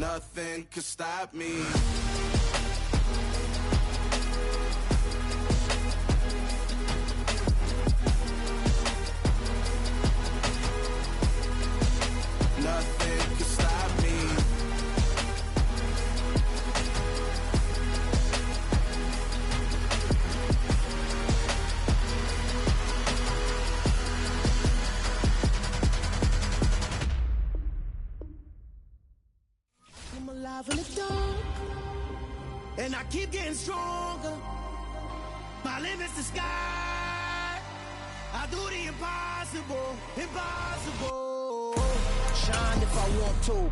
Nothing could stop me. Nothing could stop me. I'm alive in the dark, and I keep getting stronger. My limit's the sky. I do the impossible, impossible. Shine if I want to.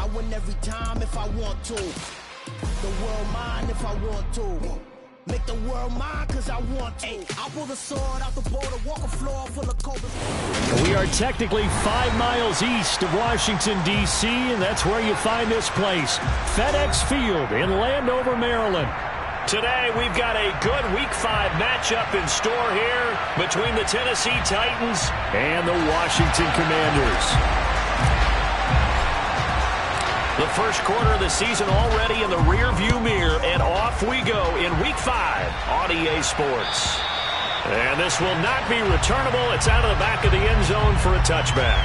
I win every time if I want to. The world mine if I want to. Make the world mine cause I want to. I'll pull the sword out the border, walk a floor full of cold. We are technically 5 miles east of Washington, D.C., and that's where you find this place, FedEx Field in Landover, Maryland. Today, we've got a good Week 5 matchup in store here between the Tennessee Titans and the Washington Commanders. The first quarter of the season already in the rearview mirror, and off we go in Week 5 on EA Sports. And this will not be returnable. It's out of the back of the end zone for a touchback.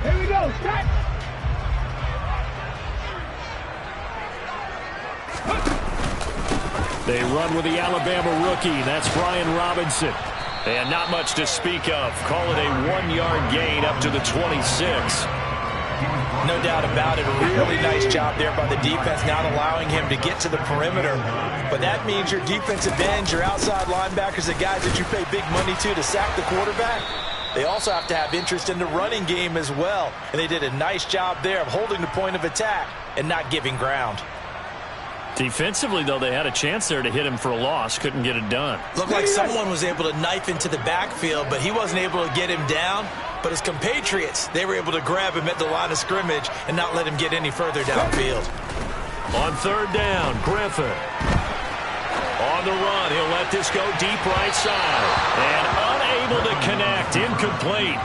Here we go, start! They run with the Alabama rookie. That's Brian Robinson. And not much to speak of. Call it a 1-yard gain up to the 26. No doubt about it. A really nice job there by the defense, not allowing him to get to the perimeter. But that means your defensive ends, your outside linebackers, the guys that you pay big money to sack the quarterback, they also have to have interest in the running game as well. And they did a nice job there of holding the point of attack and not giving ground. Defensively, though, they had a chance there to hit him for a loss. Couldn't get it done. Looked like someone was able to knife into the backfield, but he wasn't able to get him down. But his compatriots, they were able to grab him at the line of scrimmage and not let him get any further downfield. On third down, Griffin. On the run, he'll let this go deep right side. And unable to connect, incomplete.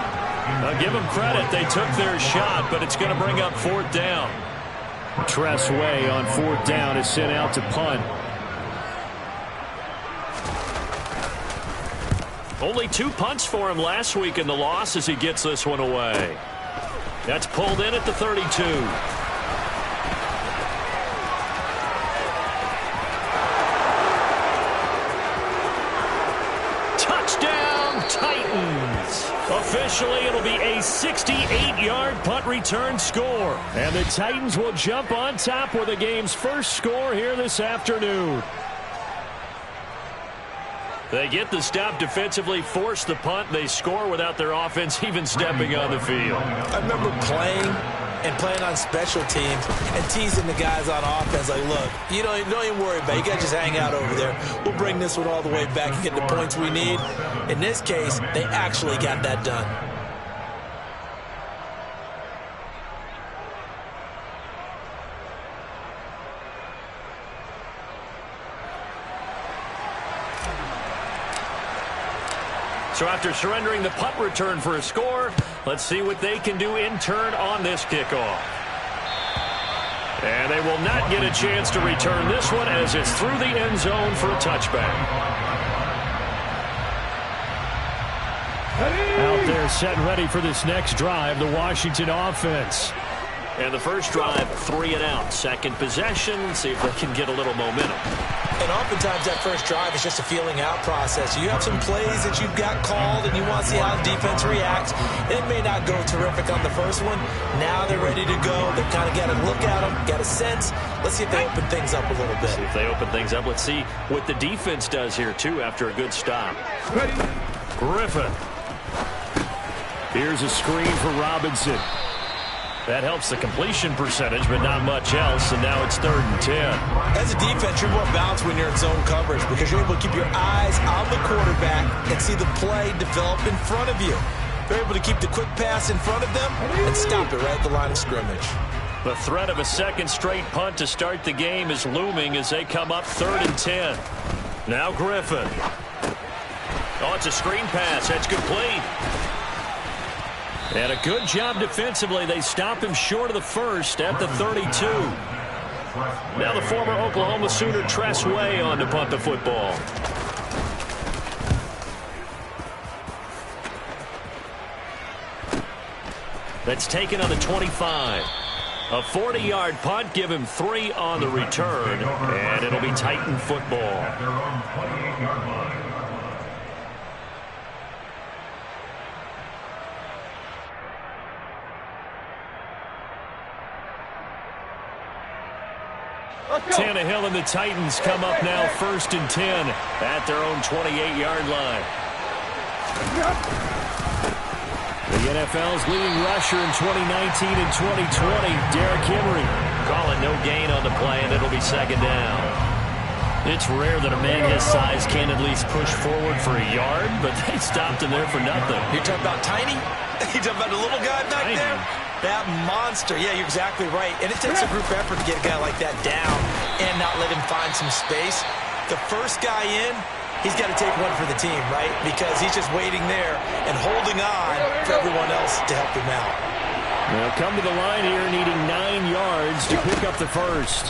Now give them credit, they took their shot, but it's going to bring up fourth down. Tress Way on fourth down is sent out to punt. Only 2 punts for him last week in the loss as he gets this one away. That's pulled in at the 32. Touchdown, Titans. Officially, it'll be a 68-yard punt return score. And the Titans will jump on top with the game's first score here this afternoon. They get the stop defensively, force the punt. They score without their offense even stepping on the field. I remember playing on special teams and teasing the guys on offense like, look, you don't even worry about it. You got to just hang out over there. We'll bring this one all the way back and get the points we need. In this case, they actually got that done. So after surrendering the punt return for a score, let's see what they can do in turn on this kickoff. And they will not get a chance to return this one as it's through the end zone for a touchback. Out there set and ready for this next drive, the Washington offense. And the first drive, 3 and out. Second possession, see if they can get a little momentum. And oftentimes that first drive is just a feeling out process. You have some plays that you've got called and you want to see how the defense reacts. It may not go terrific on the first one. Now they're ready to go. They've kind of got to look at them, got a sense. Let's see if they open things up a little bit. See if they open things up. Let's see what the defense does here, too, after a good stop. Griffin. Here's a screen for Robinson. That helps the completion percentage, but not much else, and now it's 3rd and 10. As a defense, you're more balanced when you're in zone coverage because you're able to keep your eyes on the quarterback and see the play develop in front of you. They're able to keep the quick pass in front of them and stop it right at the line of scrimmage. The threat of a second straight punt to start the game is looming as they come up 3rd and 10. Now Griffin. Oh, it's a screen pass. That's complete. And a good job defensively. They stop him short of the first at the 32. Now the former Oklahoma Sooner Tress Way on to punt the football. That's taken on the 25. A 40-yard punt, give him 3 on the return, and it'll be Titan football. At their own 28-yard line. Tannehill and the Titans come up now 1st and 10 at their own 28-yard line. The NFL's leading rusher in 2019 and 2020, Derrick Henry. Calling no gain on the play, and it'll be 2nd down. It's rare that a man his size can at least push forward for a yard, but they stopped him there for nothing. You're talking about tiny? You're talking about the little guy back there? That monster. Yeah, you're exactly right. And it takes a group effort to get a guy like that down and not let him find some space. The first guy in, he's got to take one for the team, right? Because he's just waiting there and holding on for everyone else to help him out. They'll come to the line here needing 9 yards to pick up the first.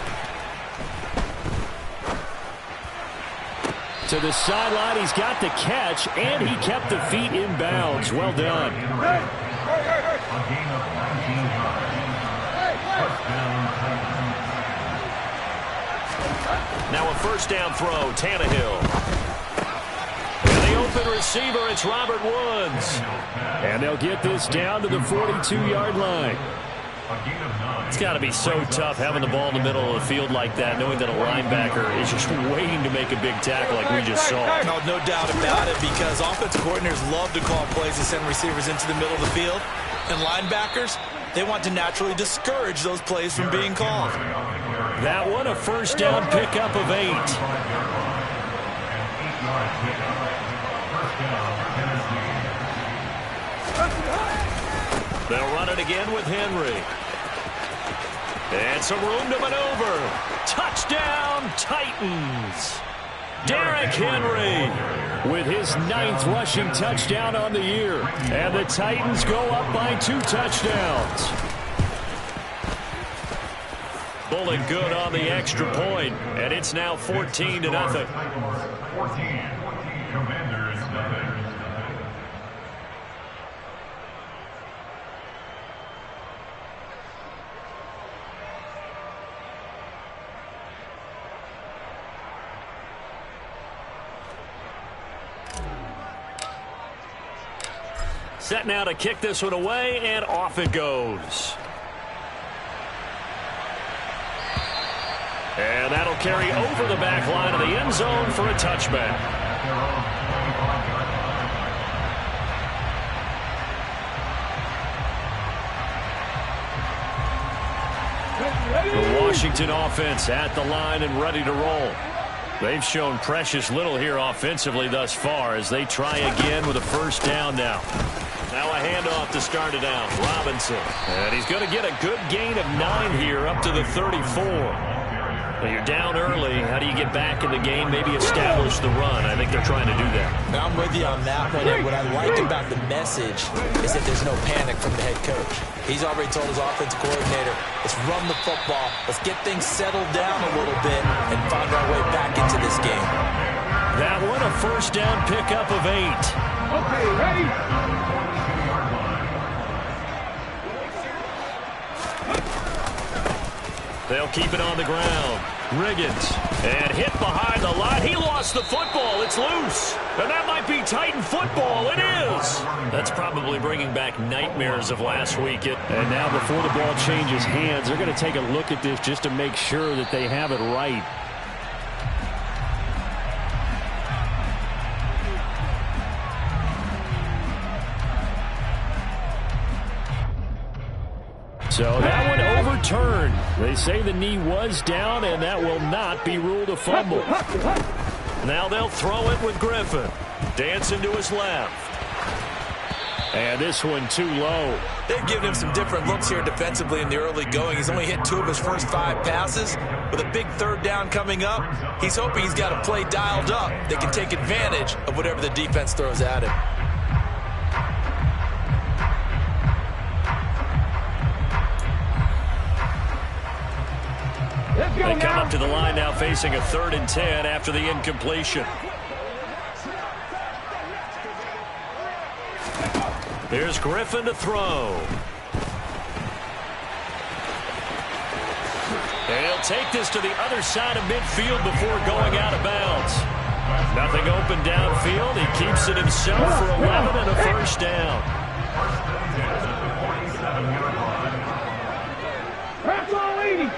To the sideline, he's got the catch, and he kept the feet in bounds. Well done. A gain of 19 yards. First down, Titans. Now a first down throw, Tannehill. And the open receiver, it's Robert Woods. And they'll get this down to the 42-yard line. It's got to be so tough having the ball in the middle of the field like that, knowing that a linebacker is just waiting to make a big tackle like we just saw. No doubt about it, because offensive coordinators love to call plays to send receivers into the middle of the field. And linebackers, they want to naturally discourage those plays from being called. That one, a first down pickup of 8. They'll run it again with Henry. And some room to maneuver. Touchdown, Titans. Derrick Henry with his 9th rushing touchdown on the year. And the Titans go up by 2 touchdowns. Bullet good on the extra point, and it's now 14-0. 14. Commanders nothing. Set now to kick this one away, and off it goes. And that'll carry over the back line of the end zone for a touchback. The Washington offense at the line and ready to roll. They've shown precious little here offensively thus far as they try again with a first down now. Now a handoff to start it out. Robinson. And he's going to get a good gain of 9 here up to the 34. Well, you're down early. How do you get back in the game? Maybe establish the run. I think they're trying to do that. Now, I'm with you on that one. And what I like about the message is that there's no panic from the head coach. He's already told his offensive coordinator, let's run the football. Let's get things settled down a little bit and find our way back into this game. That one, a first down pickup of 8. Okay, ready? They'll keep it on the ground. Riggins. And hit behind the line. He lost the football. It's loose. And that might be Titan football. It is. That's probably bringing back nightmares of last week. And now before the ball changes hands, they're going to take a look at this just to make sure that they have it right. So that one overturned. They say the knee was down, and that will not be ruled a fumble. Now they'll throw it with Griffin. Dancing to his left. And this one too low. They've given him some different looks here defensively in the early going. He's only hit 2 of his first 5 passes. With a big third down coming up, he's hoping he's got a play dialed up that can take advantage of whatever the defense throws at him. They come up to the line now facing a 3rd and 10 after the incompletion. Here's Griffin to throw. And he'll take this to the other side of midfield before going out of bounds. Nothing open downfield. He keeps it himself for 11 and a first down. Press on 80.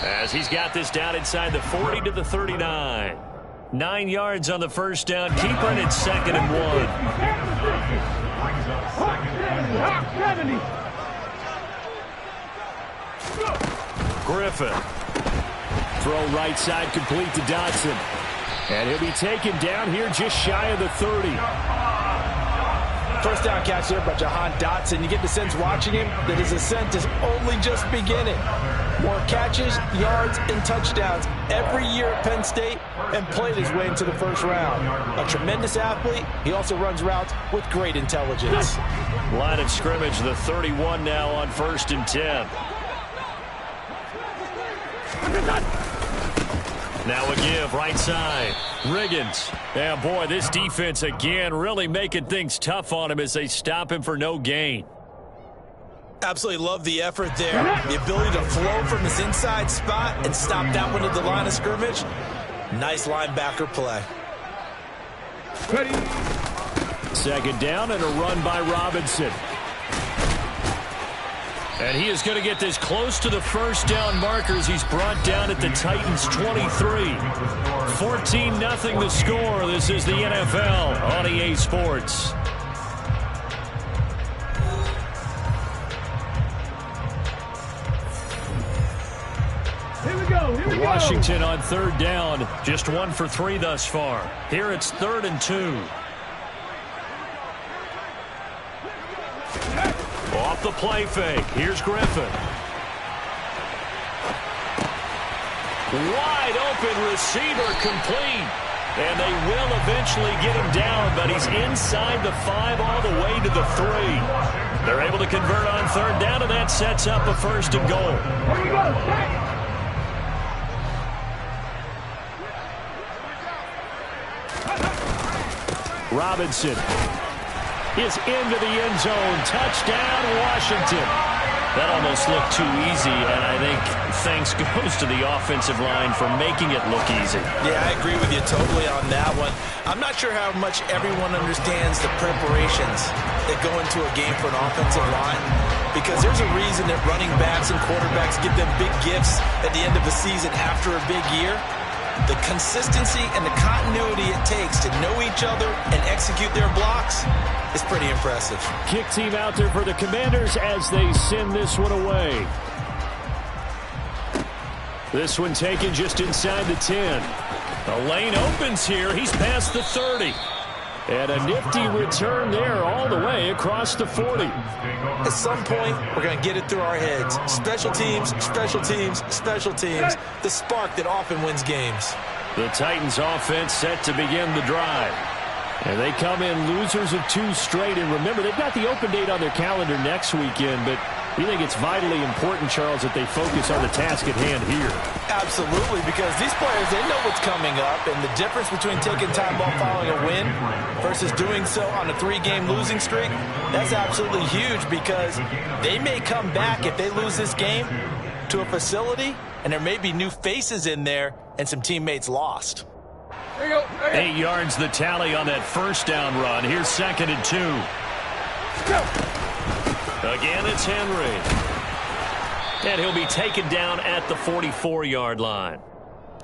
As he's got this down inside the 40 to the 39. 9 yards on the first down. Keeping it 2nd and 1. 70. Griffin. Throw right side complete to Dotson. And he'll be taken down here just shy of the 30. First down catch here by Jahan Dotson. You get the sense watching him that his ascent is only just beginning. More catches, yards, and touchdowns every year at Penn State, and played his way into the first round. A tremendous athlete. He also runs routes with great intelligence. Line of scrimmage, the 31 now on 1st and 10. Now a give, right side. Riggins. Yeah, boy, this defense again really making things tough on him as they stop him for no gain. Absolutely love the effort there. The ability to flow from his inside spot and stop that one at the line of scrimmage. Nice linebacker play. Ready. 2nd down and a run by Robinson. And he is going to get this close to the first down markers. He's brought down at the Titans 23. 14-0 the score. This is the NFL on EA Sports. Here we go. Here we go. Washington on 3rd down. Just 1 for 3 thus far. Here it's 3rd and 2. Off the play fake. Here's Griffin. Wide open receiver complete. And they will eventually get him down, but he's inside the 5 all the way to the 3. They're able to convert on 3rd down, and that sets up a 1st and goal. Here we go. Robinson is into the end zone. Touchdown, Washington. That almost looked too easy, and I think thanks goes to the offensive line for making it look easy. Yeah, I agree with you totally on that one. I'm not sure how much everyone understands the preparations that go into a game for an offensive line, because there's a reason that running backs and quarterbacks get them big gifts at the end of the season after a big year. The consistency and the continuity it takes to know each other and execute their blocks is pretty impressive. Kick team out there for the Commanders as they send this one away. This one taken just inside the 10. The lane opens here. He's past the 30. And a nifty return there all the way across the 40. At some point, we're going to get it through our heads. Special teams, special teams, special teams. The spark that often wins games. The Titans offense set to begin the drive. And they come in losers of 2 straight. And remember, they've got the open date on their calendar next weekend. But we think it's vitally important, Charles, that they focus on the task at hand here. Absolutely, because these players, they know what's coming up. And the difference between taking time off following a win versus doing so on a 3-game losing streak, that's absolutely huge, because they may come back if they lose this game to a facility, and there may be new faces in there and some teammates lost. 8 yards the tally on that first down run. Here's 2nd and 2. Again, it's Henry. And he'll be taken down at the 44-yard line.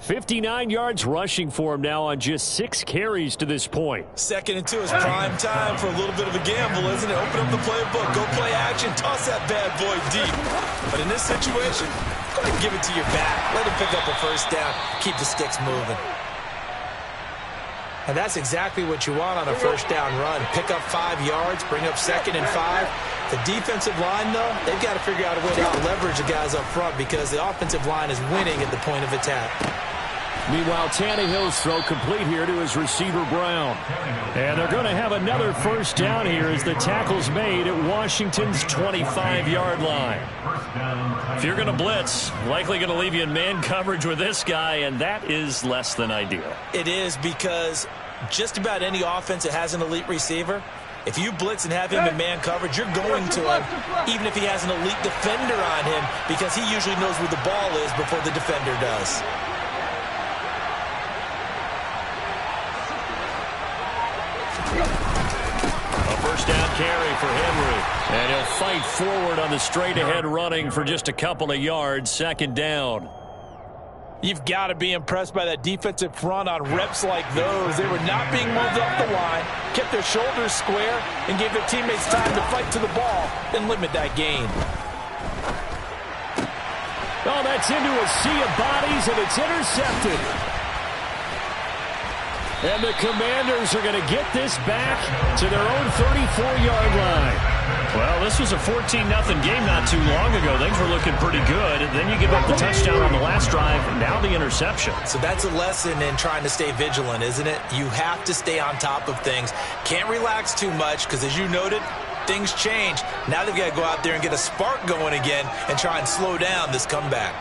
59 yards rushing for him now on just 6 carries to this point. 2nd and 2 is prime time for a little bit of a gamble, isn't it? Open up the playbook, go play action, toss that bad boy deep. But in this situation, go ahead and give it to your back. Let him pick up a first down, keep the sticks moving. And that's exactly what you want on a first down run. Pick up 5 yards, bring up 2nd and 5. The defensive line, though, they've got to figure out a way to out-leverage the guys up front because the offensive line is winning at the point of attack. Meanwhile, Tannehill's throw complete here to his receiver, Brown. And they're going to have another first down here as the tackle's made at Washington's 25-yard line. If you're going to blitz, likely going to leave you in man coverage with this guy, and that is less than ideal. It is because just about any offense that has an elite receiver, if you blitz and have him in man coverage, you're going to him, even if he has an elite defender on him, because he usually knows where the ball is before the defender does. A first down carry for Henry. And he'll fight forward on the straight-ahead running for just a couple of yards. 2nd down. You've got to be impressed by that defensive front on reps like those. They were not being moved up the line, kept their shoulders square, and gave their teammates time to fight to the ball and limit that gain. Oh, that's into a sea of bodies, and it's intercepted. And the Commanders are going to get this back to their own 34-yard line. Well, this was a 14-0 game not too long ago. Things were looking pretty good. And then you give up the touchdown on the last drive, and now the interception. So that's a lesson in trying to stay vigilant, isn't it? You have to stay on top of things. Can't relax too much because, as you noted, things change. Now they've got to go out there and get a spark going again and try and slow down this comeback.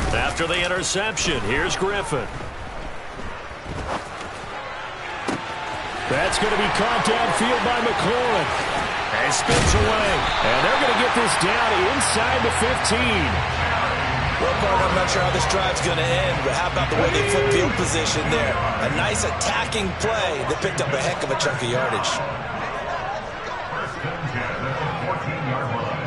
After the interception, here's Griffin. That's going to be caught downfield by McLaurin. And spins away. And they're going to get this down inside the 15. Well, Carter, I'm not sure how this drive's going to end, but how about the way they flip field position there? A nice attacking play that picked up a heck of a chunk of yardage. First and 10 at the 14-yard line.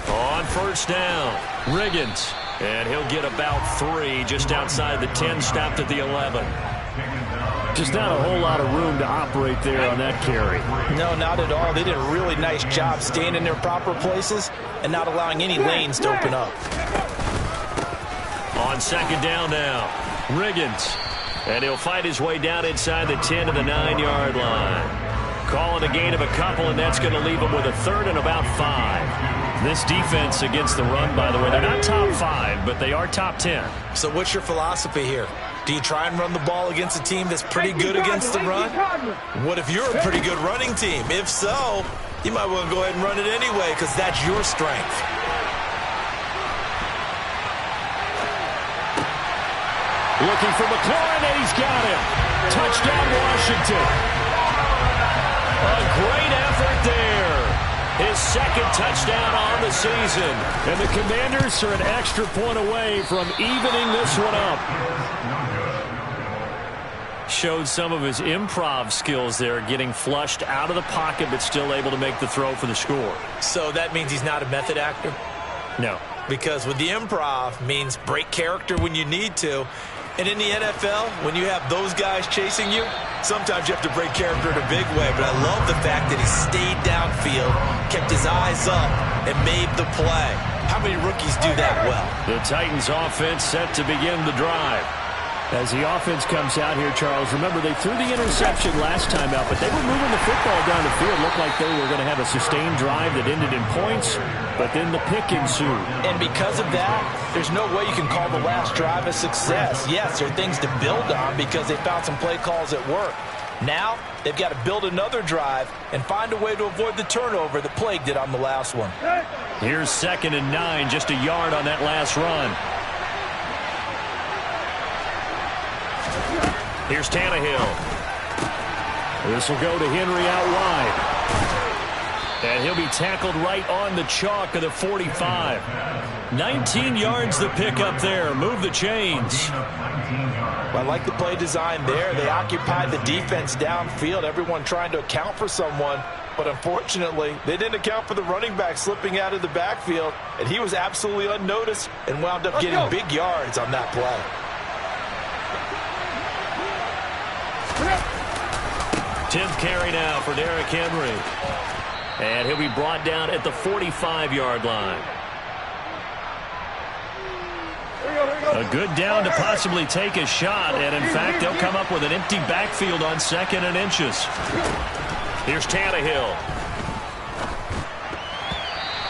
On first down, Riggins. And he'll get about 3 just outside the 10, stopped at the 11. Just not a whole lot of room to operate there on that carry. No, not at all. They did a really nice job staying in their proper places and not allowing any lanes to open up. On 2nd down now, Riggins. And he'll fight his way down inside the 10 to the 9-yard line. Call it a gain of a couple, and that's going to leave him with a 3rd and about 5. This defense against the run, by the way, they're not top 5, but they are top 10. So what's your philosophy here? Do you try and run the ball against a team that's pretty good against the run? What if you're a pretty good running team? If so, you might want to go ahead and run it anyway because that's your strength. Looking for McLaurin, and he's got him. Touchdown, Washington. A great effort there. His 2nd touchdown on the season. And the Commanders are an extra point away from evening this one up. Showed some of his improv skills there, getting flushed out of the pocket but still able to make the throw for the score. So that means he's not a method actor? No. Because with the improv means break character when you need to. And in the NFL, when you have those guys chasing you, sometimes you have to break character in a big way. But I love the fact that he stayed downfield, kept his eyes up, and made the play. How many rookies do that well? The Titans offense set to begin the drive. As the offense comes out here, Charles, remember they threw the interception last time out, but they were moving the football down the field. Looked like they were going to have a sustained drive that ended in points, but then the pick ensued. And because of that, there's no way you can call the last drive a success. Yes, there are things to build on because they found some play calls that work. Now, they've got to build another drive and find a way to avoid the turnover that plagued it on the last one. Here's 2nd and 9, just a yard on that last run. Here's Tannehill. This will go to Henry out wide. And he'll be tackled right on the chalk of the 45. 19 yards the pick up there. Move the chains. Well, I like the play design there. They occupied the defense downfield, everyone trying to account for someone. But unfortunately, they didn't account for the running back slipping out of the backfield. And he was absolutely unnoticed and wound up getting big yards on that play. 10th carry now for Derrick Henry. And he'll be brought down at the 45-yard line. A good down to possibly take a shot, and in fact, they'll come up with an empty backfield on 2nd and inches. Here's Tannehill.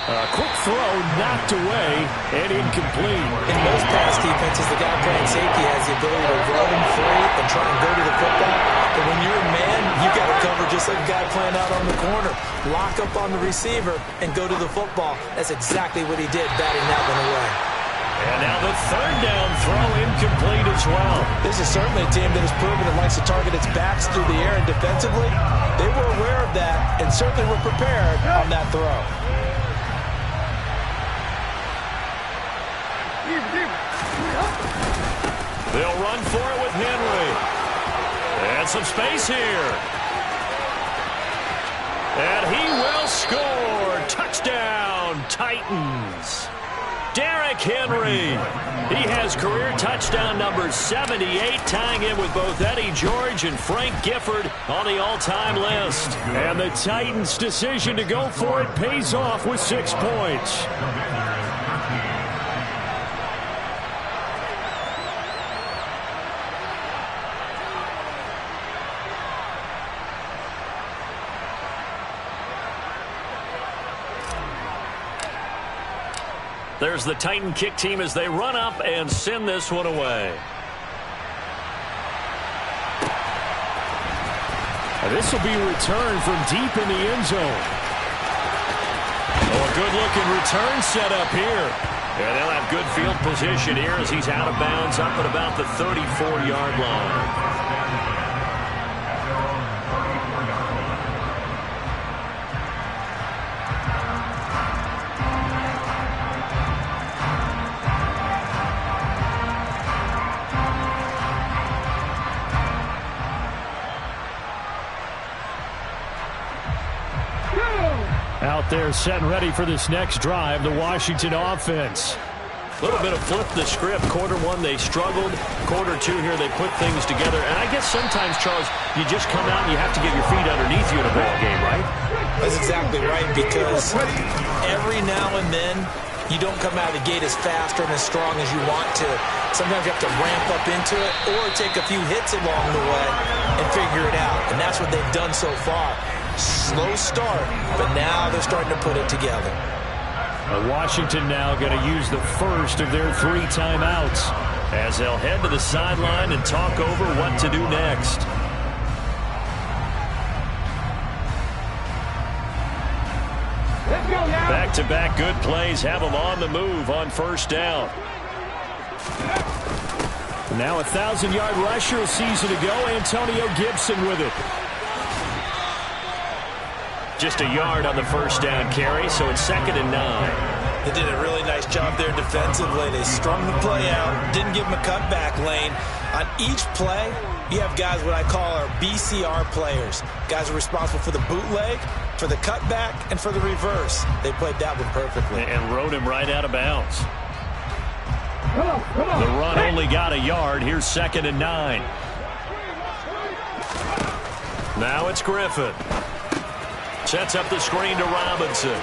A quick throw knocked away and incomplete. In most pass defenses, the guy playing safety has the ability to run free and try and go to the football. But when you're in man, you've got to cover just like a guy playing out on the corner. Lock up on the receiver and go to the football. That's exactly what he did, batting that one away. And now the 3rd down throw incomplete as well. This is certainly a team that has proven it likes to target its backs through the air and defensively. They were aware of that and certainly were prepared on that throw. They'll run for it with Henry. And some space here. And he will score. Touchdown, Titans. Derrick Henry. He has career touchdown number 78, tying in with both Eddie George and Frank Gifford on the all-time list. And the Titans' decision to go for it pays off with 6 points. There's the Titan kick team as they run up and send this one away. This will be returned from deep in the end zone. Oh, a good-looking return set up here. And they'll have good field position here as he's out of bounds up at about the 34-yard line. Out there set and ready for this next drive, the Washington offense. A little bit of flip the script. Quarter 1, they struggled. Quarter 2 here, they put things together. And I guess sometimes, Charles, you just come out and you have to get your feet underneath you in a ball game, right? That's exactly right, because every now and then you don't come out of the gate as fast or as strong as you want to. Sometimes you have to ramp up into it or take a few hits along the way and figure it out. And that's what they've done so far. Slow start, but now they're starting to put it together. Washington now going to use the first of their 3 timeouts as they'll head to the sideline and talk over what to do next. Back-to-back good plays have them on the move on first down. Now a 1,000-yard rusher a season ago, Antonio Gibson with it. Just a yard on the first down carry, so it's 2nd and 9. They did a really nice job there defensively. They strung the play out, didn't give them a cutback lane. On each play, you have guys what I call our BCR players. Guys are responsible for the bootleg, for the cutback, and for the reverse. They played that one perfectly. And rode him right out of bounds. The run only got a yard. Here's 2nd and 9. Now it's Griffin. Sets up the screen to Robinson.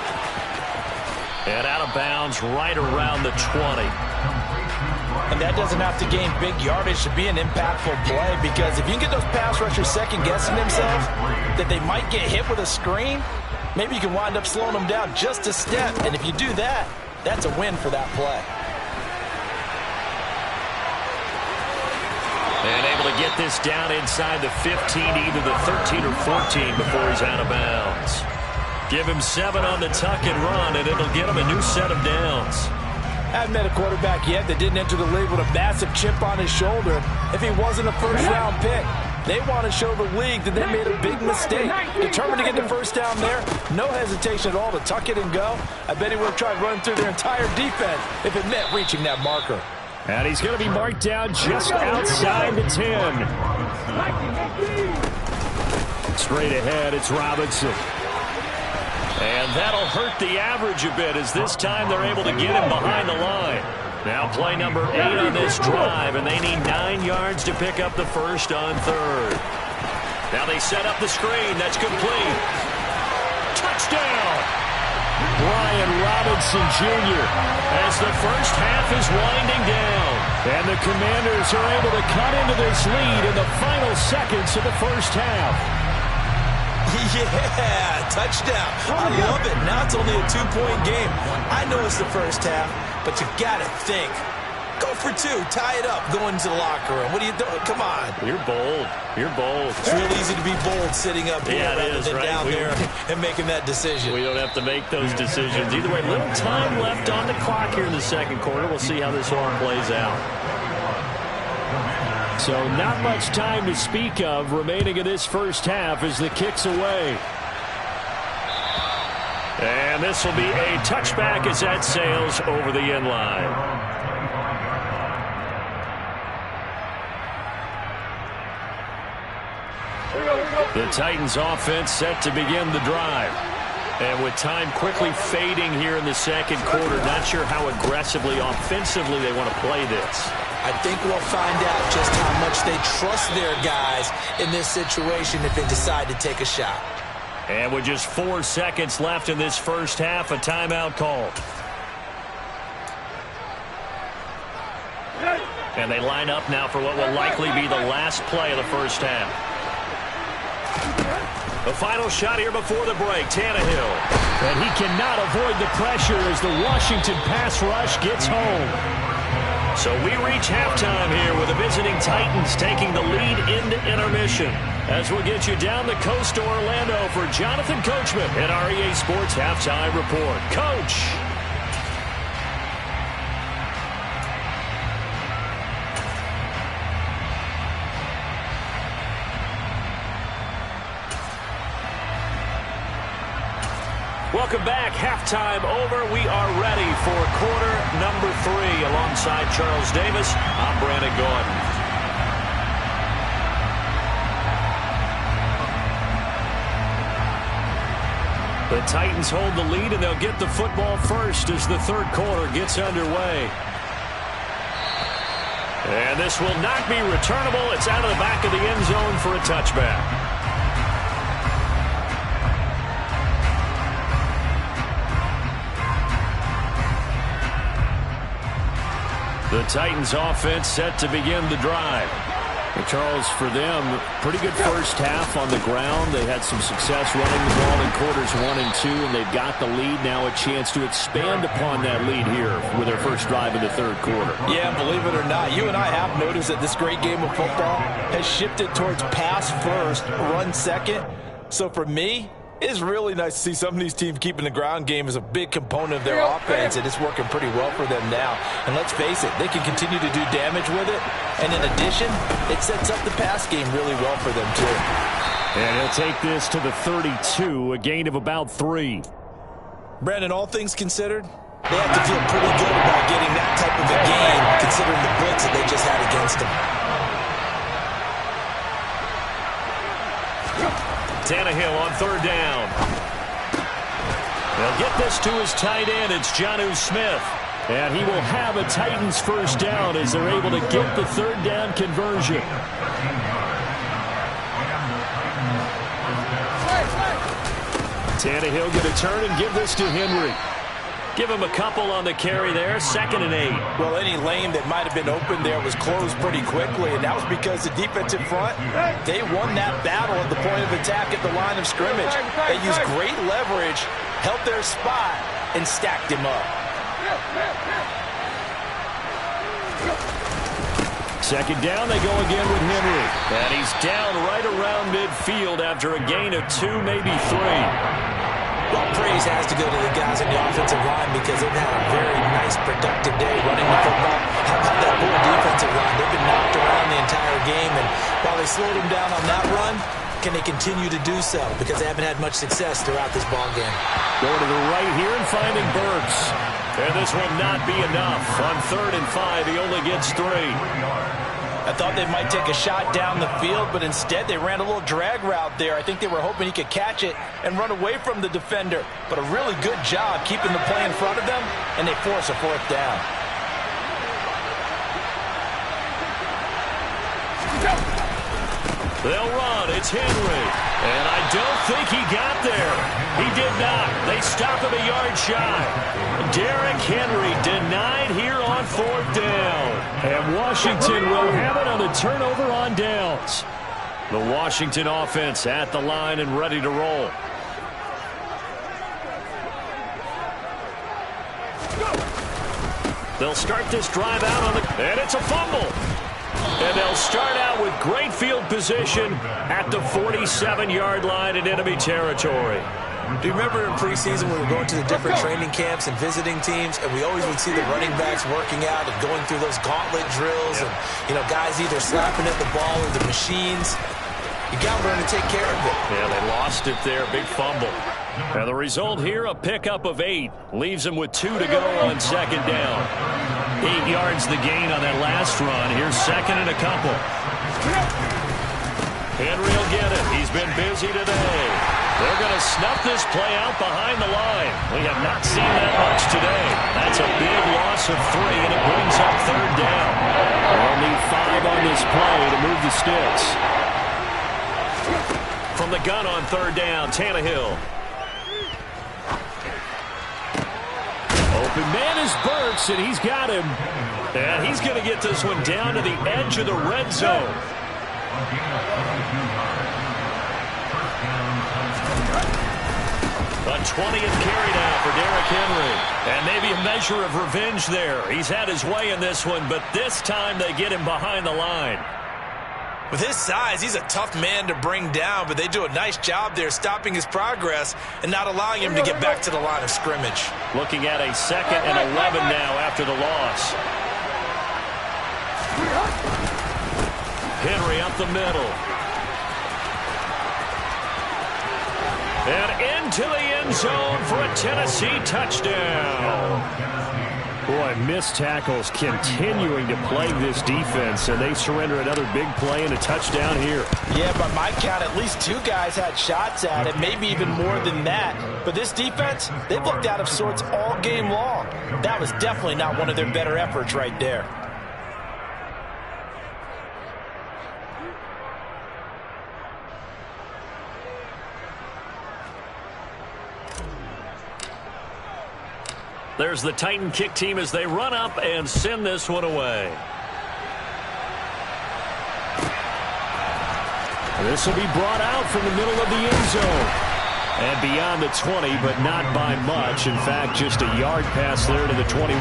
And out of bounds right around the 20. And that doesn't have to gain big yardage to be an impactful play, because if you can get those pass rushers second-guessing themselves that they might get hit with a screen, maybe you can wind up slowing them down just a step. And if you do that, that's a win for that play. And able to get this down inside the 15, either the 13 or 14 before he's out of bounds. Give him 7 on the tuck and run, and it'll get him a new set of downs. Haven't met a quarterback yet that didn't enter the league with a massive chip on his shoulder if he wasn't a first-round pick. They want to show the league that they made a big mistake. Determined to get the first down there, no hesitation at all to tuck it and go. I bet he would have tried running through their entire defense if it meant reaching that marker. And he's going to be marked down just outside the 10. Straight ahead, it's Robinson. And that'll hurt the average a bit, as this time they're able to get him behind the line. Now play number 8 on this drive, and they need 9 yards to pick up the first on 3rd. Now they set up the screen. That's complete. Touchdown! Brian Robinson Jr. as the first half is winding down. And the Commanders are able to cut into this lead in the final seconds of the first half. Yeah, touchdown. I love it. Now it's only a 2-point game. I know it's the first half, but you got to think. Go for 2. Tie it up. Go into the locker room. What are you doing? Come on. You're bold. You're bold. It's real easy to be bold sitting up here rather than right? down there and making that decision. We don't have to make those decisions. Either way, little time left on the clock here in the second quarter. We'll see how this all plays out. So not much time to speak of remaining in this first half as the kick's away. And this will be a touchback as that sails over the end line. The Titans offense set to begin the drive. And with time quickly fading here in the second quarter, not sure how aggressively, offensively they want to play this. I think we'll find out just how much they trust their guys in this situation if they decide to take a shot. And with just 4 seconds left in this first half, a timeout call. And they line up now for what will likely be the last play of the first half. The final shot here before the break, Tannehill. And he cannot avoid the pressure as the Washington pass rush gets home. So we reach halftime here with the visiting Titans taking the lead into intermission. As we'll get you down the coast to Orlando for Jonathan Coachman at our EA Sports Halftime Report. Coach. Welcome back. Halftime over. We are ready for quarter number 3. Alongside Charles Davis, I'm Brandon Gordon. The Titans hold the lead, and they'll get the football first as the third quarter gets underway. And this will not be returnable. It's out of the back of the end zone for a touchback. The Titans offense set to begin the drive. And Charles, for them, pretty good first half on the ground. They had some success running the ball in quarters 1 and 2, and they've got the lead. Now a chance to expand upon that lead here with their first drive in the third quarter. Yeah, believe it or not, you and I have noticed that this great game of football has shifted towards pass first, run second. So for me, it's really nice to see some of these teams keeping the ground game as a big component of their offense, and it's working pretty well for them now. And let's face it, they can continue to do damage with it. And in addition, it sets up the pass game really well for them, too. And he'll take this to the 32, a gain of about 3. Brandon, all things considered, they have to feel pretty good about getting that type of a game, considering the blitz that they just had against them. Tannehill on third down. They'll get this to his tight end. It's Jonnu Smith. And he will have a Titans first down as they're able to get the third down conversion. Tannehill going to turn and give this to Henry. Give him a couple on the carry there, 2nd and 8. Well, any lane that might have been open there was closed pretty quickly, and that was because the defensive front, they won that battle at the point of attack at the line of scrimmage. They used great leverage, held their spot, and stacked him up. 2nd down, they go again with Henry. And he's down right around midfield after a gain of 2, maybe 3. Well, praise has to go to the guys on the offensive line because they've had a very nice, productive day running the football. How about that poor defensive line? They've been knocked around the entire game, and while they slowed them down on that run, can they continue to do so? Because they haven't had much success throughout this ball game. Going to the right here and finding Burks. And this will not be enough. On 3rd and 5, he only gets 3. I thought they might take a shot down the field, but instead they ran a little drag route there. I think they were hoping he could catch it and run away from the defender. But a really good job keeping the play in front of them, and they force a 4th down. They'll run. It's Henry. And I don't think he got there. He did not. They stop him a yard shy. Derrick Henry denied here on 4th down. And Washington will have it on a turnover on downs. The Washington offense at the line and ready to roll. They'll start this drive out on the... And it's a fumble. And they'll start out with great field position at the 47-yard line in enemy territory. Do you remember in preseason we were going to the different training camps and visiting teams, and we always would see the running backs working out and going through those gauntlet drills, and, you know, guys either slapping at the ball or the machines. You got to learn to take care of it. Yeah, they lost it there. Big fumble. And the result here, a pickup of 8. Leaves them with 2 to go on 2nd down. 8 yards the gain on that last run. Here's 2nd and a couple. Henry will get it. He's been busy today. They're going to snuff this play out behind the line. We have not seen that much today. That's a big loss of 3, and it brings up 3rd down. They'll need 5 on this play to move the sticks. From the gun on 3rd down, Tannehill. Open man is Burks, and he's got him. And he's going to get this one down to the edge of the red zone. A 20th carry now for Derrick Henry. And maybe a measure of revenge there. He's had his way in this one, but this time they get him behind the line. With his size, he's a tough man to bring down, but they do a nice job there stopping his progress and not allowing him to get back to the line of scrimmage. Looking at a 2nd and 11 now after the loss. Henry up the middle. And into the end zone for a Tennessee touchdown. Boy, missed tackles continuing to plague this defense, and they surrender another big play and a touchdown here. Yeah, by my count, at least 2 guys had shots at it, maybe even more than that. But this defense, they've looked out of sorts all game long. That was definitely not one of their better efforts right there. There's the Titan kick team as they run up and send this one away. This will be brought out from the middle of the end zone. And beyond the 20, but not by much. In fact, just a yard pass there to the 21.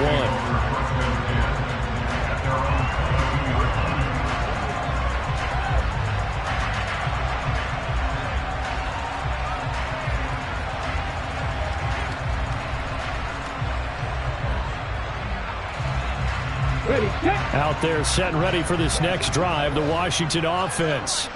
Out there set and ready for this next drive, the Washington offense.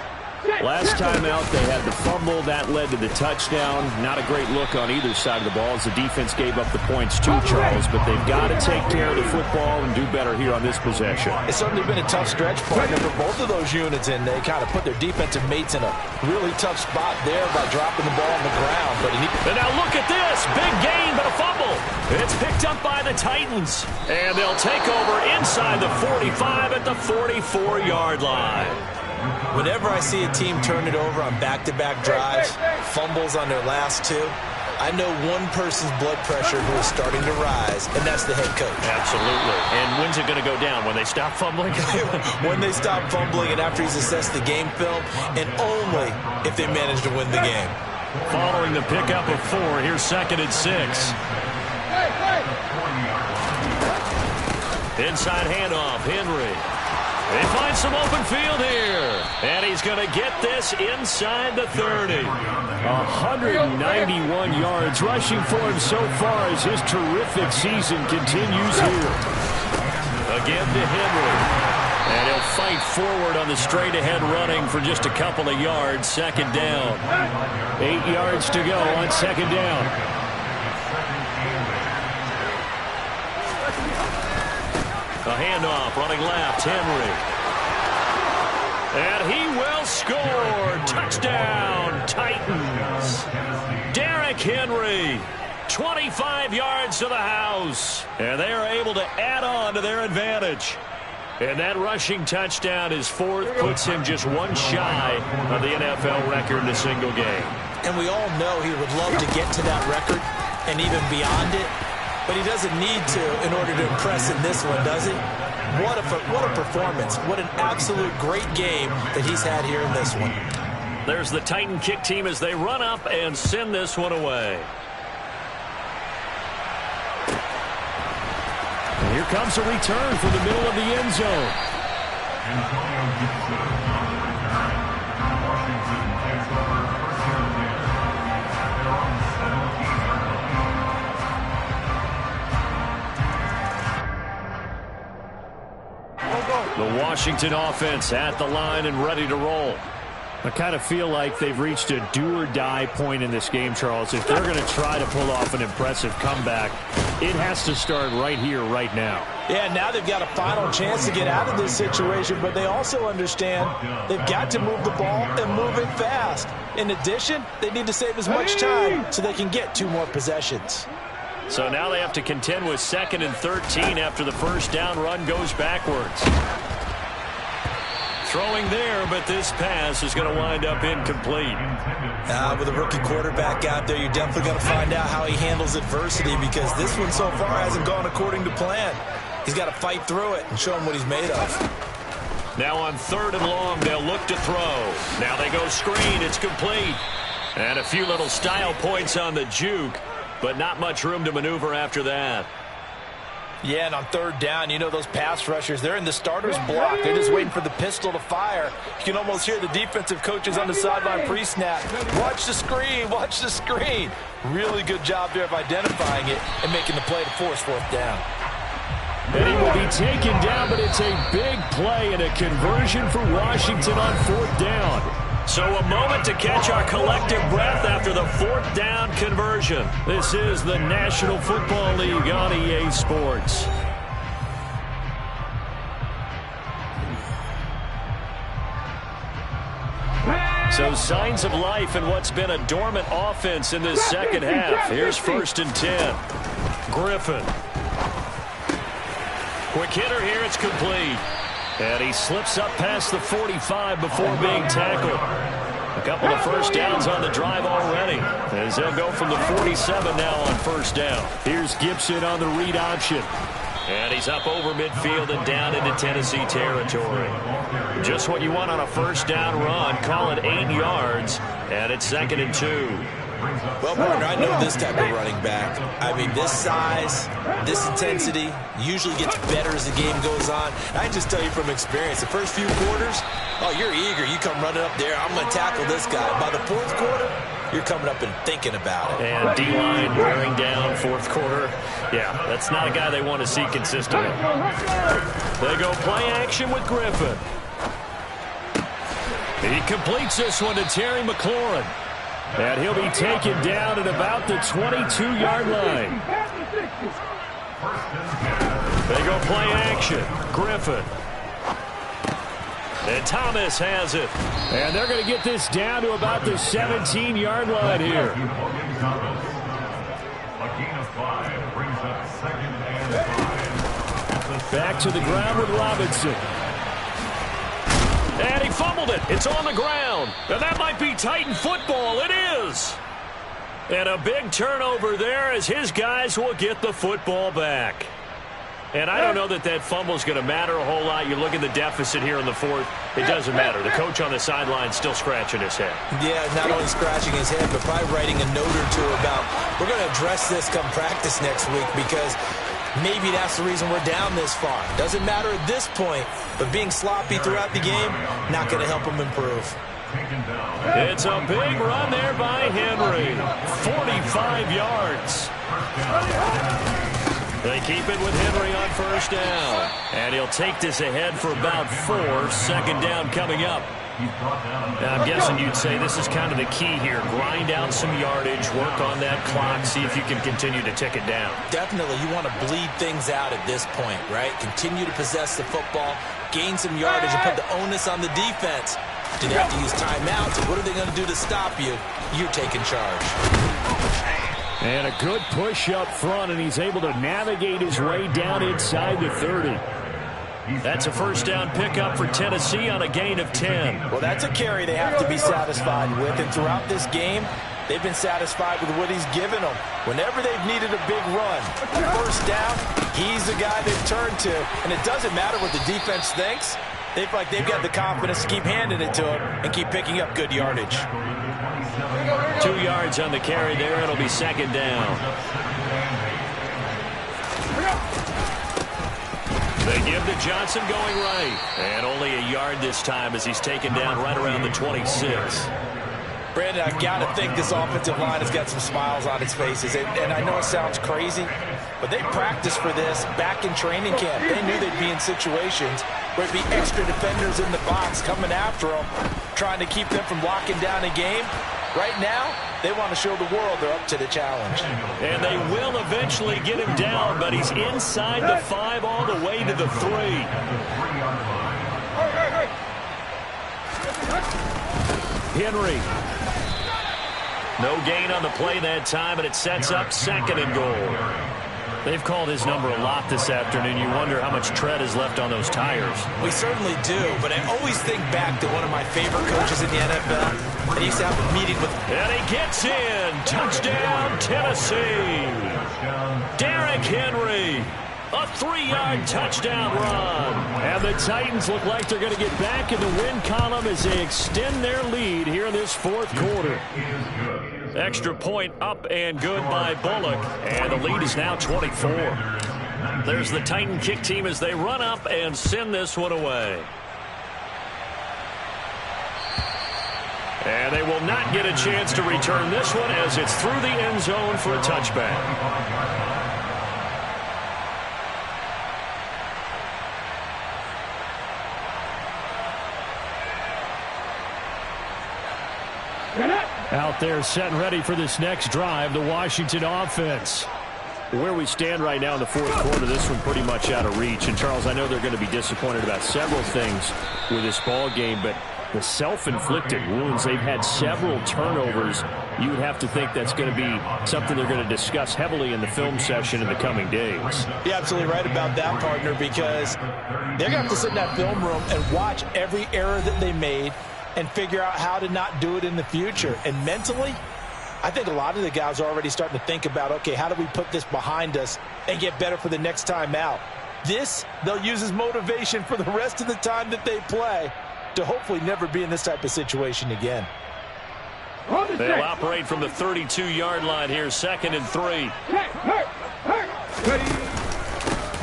Last time out, they had the fumble. That led to the touchdown. Not a great look on either side of the ball as the defense gave up the points too, Charles. But they've got to take care of the football and do better here on this possession. It's certainly been a tough stretch, partner, for both of those units, and they kind of put their defensive mates in a really tough spot there by dropping the ball on the ground. And now look at this. Big gain, but a fumble. It's picked up by the Titans. And they'll take over inside the 45 at the 44-yard line. Whenever I see a team turn it over on back-to-back drives, fumbles on their last 2, I know one person's blood pressure who is starting to rise, and that's the head coach. Absolutely. And when's it going to go down? When they stop fumbling? When they stop fumbling and after he's assessed the game film, and only if they manage to win the game. Following the pickup of 4, here's 2nd and 6. Inside handoff, Henry. They find some open field here. And he's going to get this inside the 30. 191 yards rushing for him so far as his terrific season continues here. Again to Henry. And he'll fight forward on the straight-ahead running for just a couple of yards. 2nd down. 8 yards to go on 2nd down. A handoff, running left, Henry. And he will score. Touchdown, Titans. Derrick Henry, 25 yards to the house. And they are able to add on to their advantage. And that rushing touchdown, his fourth, puts him just one shy of the NFL record in a single game. And we all know he would love to get to that record and even beyond it, but he doesn't need to in order to impress in this one, does he? What a performance. What an absolute great game that he's had here in this one. There's the Titan kick team as they run up and send this one away. And here comes a return from the middle of the end zone. Antonio Gibson, Washington takes over first down again. They're on 17. The Washington offense at the line and ready to roll. I kind of feel like they've reached a do-or-die point in this game, Charles. If they're going to try to pull off an impressive comeback, it has to start right here, right now. Yeah, now they've got a final chance to get out of this situation, but they also understand they've got to move the ball and move it fast. In addition, they need to save as much time so they can get 2 more possessions. So now they have to contend with 2nd and 13 after the first down run goes backwards. Throwing there, but this pass is going to wind up incomplete. With a rookie quarterback out there, you're definitely going to find out how he handles adversity, because this one so far hasn't gone according to plan. He's got to fight through it and show him what he's made of. Now on 3rd and long, they'll look to throw. Now they go screen. It's complete. And a few little style points on the juke, but not much room to maneuver after that. Yeah, and on 3rd down, you know those pass rushers, they're in the starter's block. They're just waiting for the pistol to fire. You can almost hear the defensive coaches on the sideline pre-snap. Watch the screen, watch the screen. Really good job there of identifying it and making the play to force 4th down. And he will be taken down, but it's a big play and a conversion for Washington on 4th down. So a moment to catch our collective breath after the 4th down conversion. This is the National Football League on EA Sports. So signs of life in what's been a dormant offense in this second half. Here's 1st and 10. Griffin. Quick hitter here, it's complete. And he slips up past the 45 before being tackled. A couple of first downs on the drive already, as they'll go from the 47 now on 1st down. Here's Gibson on the read option. And he's up over midfield and down into Tennessee territory. Just what you want on a 1st down run. Call it 8 yards, and it's 2nd and 2. Well, partner, I know this type of running back. I mean, this size, this intensity usually gets better as the game goes on. I can just tell you from experience, the first few quarters, oh, you're eager. You come running up there, I'm going to tackle this guy. By the 4th quarter, you're coming up and thinking about it. And D-line wearing down 4th quarter. Yeah, that's not a guy they want to see consistently. They go play action with Griffin. He completes this one to Terry McLaurin. And he'll be taken down at about the 22-yard line. They go play action. Griffin. And Thomas has it. And they're going to get this down to about the 17-yard line here. Back to the ground with Robinson. And he fumbled it. It's on the ground. And that might be Titan football. It is. And a big turnover there as his guys will get the football back. And I don't know that that fumble is going to matter a whole lot. You look at the deficit here in the 4th. It doesn't matter. The coach on the sideline still scratching his head. Yeah, not only scratching his head, but probably writing a note or two about, we're going to address this come practice next week, because maybe that's the reason we're down this far. Doesn't matter at this point, but being sloppy throughout the game, not going to help him improve. It's a big run there by Henry. 45 yards. They keep it with Henry on 1st down. And he'll take this ahead for about 4. 2nd down coming up. Now, I'm guessing you'd say this is kind of the key here. Grind out some yardage, work on that clock, see if you can continue to tick it down. Definitely. You want to bleed things out at this point, right? Continue to possess the football, gain some yardage, and put the onus on the defense. Do they have to use timeouts? What are they going to do to stop you? You're taking charge. And a good push up front, and he's able to navigate his way down inside the 30. That's a first down pickup for Tennessee on a gain of 10. Well, that's a carry they have to be satisfied with. And throughout this game, they've been satisfied with what he's given them. Whenever they've needed a big run, first down, he's the guy they've turned to. And it doesn't matter what the defense thinks. They feel like they've got the confidence to keep handing it to him and keep picking up good yardage. 2 yards on the carry there. It'll be second down. They give to Johnson going right. And only a yard this time as he's taken down right around the 26. Brandon, I've got to think this offensive line has got some smiles on its faces. And I know it sounds crazy, but they practiced for this back in training camp. They knew they'd be in situations where it'd be extra defenders in the box coming after them, trying to keep them from locking down a game. Right now, they want to show the world they're up to the challenge. And they will eventually get him down, but he's inside the 5 all the way to the 3. Henry. No gain on the play that time, and it sets up second and goal. They've called his number a lot this afternoon. You wonder how much tread is left on those tires. We certainly do, but I always think back to one of my favorite coaches in the NFL. And he used to have a meeting with... And he gets in. Touchdown, Tennessee. Derrick Henry. A 3-yard touchdown run. And the Titans look like they're going to get back in the win column as they extend their lead here in this fourth quarter. Extra point up and good by Bullock. And the lead is now 24. There's the Titan kick team as they run up and send this one away. And they will not get a chance to return this one as it's through the end zone for a touchback. Out there set and ready for this next drive, the Washington offense. Where we stand right now in the fourth quarter, this one pretty much out of reach. And, Charles, I know they're going to be disappointed about several things with this ball game, but the self-inflicted wounds, they've had several turnovers. You would have to think that's going to be something they're going to discuss heavily in the film session in the coming days. You're absolutely right about that, partner, because they're going to have to sit in that film room and watch every error that they made and figure out how to not do it in the future. And mentally, I think a lot of the guys are already starting to think about, okay, how do we put this behind us and get better for the next time out? This, they'll use as motivation for the rest of the time that they play to hopefully never be in this type of situation again. They'll operate from the 32-yard line here, 2nd and 3.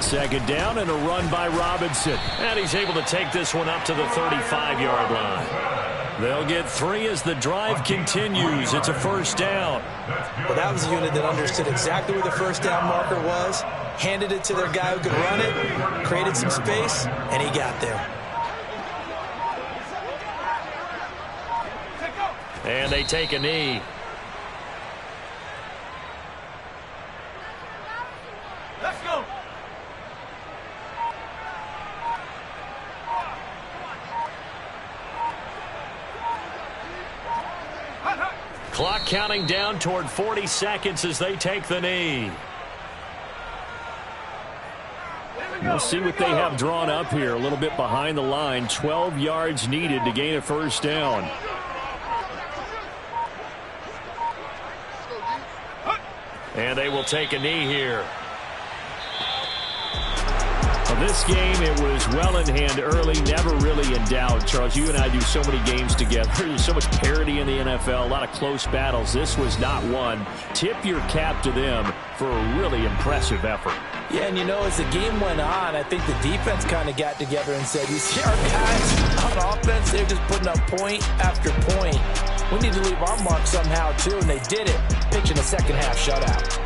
Second down and a run by Robinson. And he's able to take this one up to the 35-yard line. They'll get 3 as the drive continues. It's a first down. Well, that was a unit that understood exactly where the first down marker was, handed it to their guy who could run it, created some space, and he got there. And they take a knee. Let's go. Clock counting down toward 40 seconds as they take the knee. We'll see what they have drawn up here. A little bit behind the line. 12 yards needed to gain a first down. And they will take a knee here. This game, it was well in hand early, never really in doubt. Charles, you and I do so many games together. There's so much parity in the NFL, a lot of close battles. This was not one. Tip your cap to them for a really impressive effort. Yeah, and you know, as the game went on, I think the defense kind of got together and said, you see our guys on offense, they're just putting up point after point. We need to leave our mark somehow, too, and they did it, pitching a second-half shutout.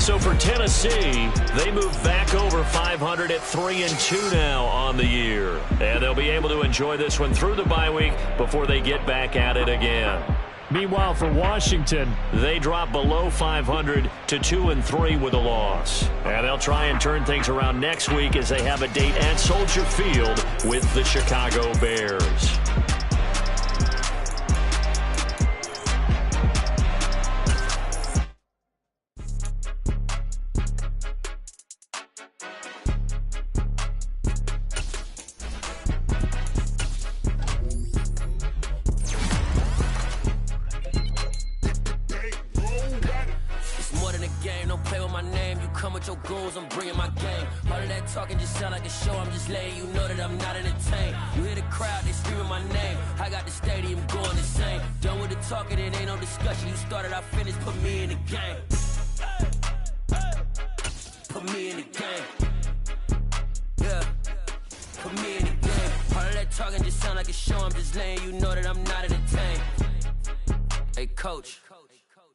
So for Tennessee, they move back over 500 at 3-2 now on the year. And they'll be able to enjoy this one through the bye week before they get back at it again. Meanwhile, for Washington, they drop below 500 to 2-3 with a loss. And they'll try and turn things around next week as they have a date at Soldier Field with the Chicago Bears. come with your goons, I'm bringing my gang. All of that talking just sound like a show, I'm just letting you know that I'm not entertained. You hear the crowd, they screaming my name. I got the stadium going insane. Done with the talking, it ain't no discussion. You started, I finished, put me in the game. Put me in the game. Yeah, put me in the game. All of that talking just sound like a show, I'm just letting you know that I'm not entertained. Hey, coach,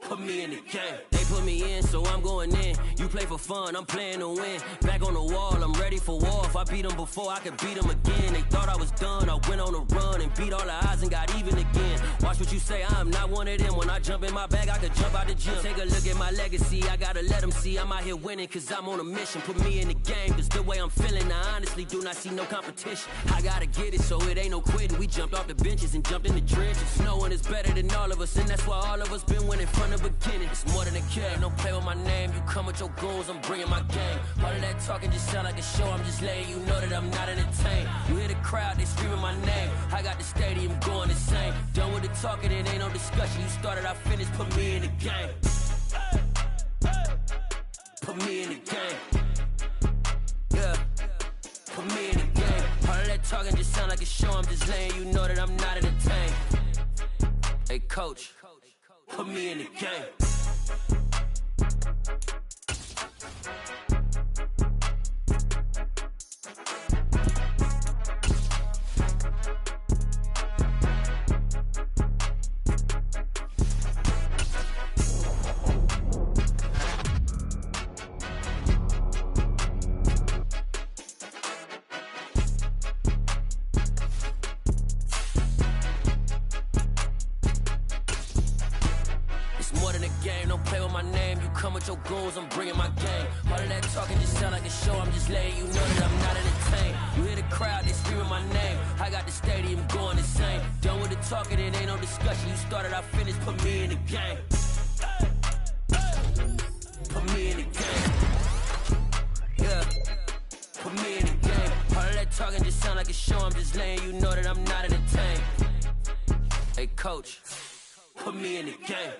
put me in the game. They put me in, so I'm going in. You play for fun, I'm playing to win. Back on the wall, I'm ready for war. If I beat them before, I could beat them again. They thought I was done, I went on a run and beat all the odds and got even again. Watch what you say, I'm not one of them. When I jump in my bag, I could jump out the gym. Take a look at my legacy, I gotta let them see I'm out here winning, cause I'm on a mission. Put me in the game, cause the way I'm feeling, I honestly do not see no competition. I gotta get it, so it ain't no quitting. We jumped off the benches and jumped in the trenches. No one is better than all of us, and that's why all of us been winning from the beginning. It's more than a game, don't play with my name. You come with your goons, I'm bringing my game. All of that talking just sound like a show, I'm just letting you know that I'm not entertained. You hear the crowd, they screaming my name. I got the stadium going insane. Done with the talking, it ain't no discussion. You started, I finished, put me in the game. Put me in the game. Yeah, put me in the game. All of that talking just sound like a show, I'm just letting you know that I'm not entertained. Hey, coach, put me in the game. Your goals, I'm bringing my game. All of that talking just sound like a show, I'm just letting you know that I'm not entertained. You hear the crowd, they screaming my name. I got the stadium going insane. Done with the talking, it ain't no discussion. You started, I finished, put me in the game. Put me in the game. Yeah, put me in the game. All of that talking just sound like a show, I'm just letting you know that I'm not entertained. Hey, coach, put me in the game.